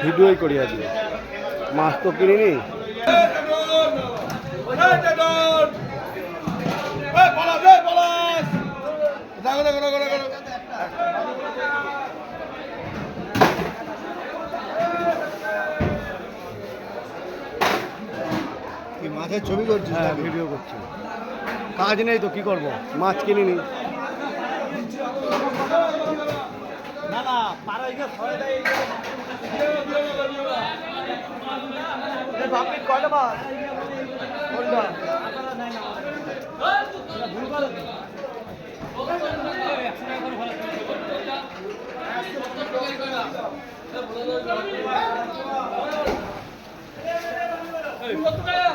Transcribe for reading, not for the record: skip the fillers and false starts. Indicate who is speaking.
Speaker 1: ভিডিওই করি আজকে, মাছ তো কিনিনি।
Speaker 2: মাছের ছবি করছিস?
Speaker 1: হ্যাঁ, ভিডিও করছি। কাজ নেই তো কি করব, মাছ কিনিনি।
Speaker 2: না না পাড়ায় গিয়ে ফলে দেয় বাপি কয়টা মাছ কোনটা ভুল করে
Speaker 3: কত টাকা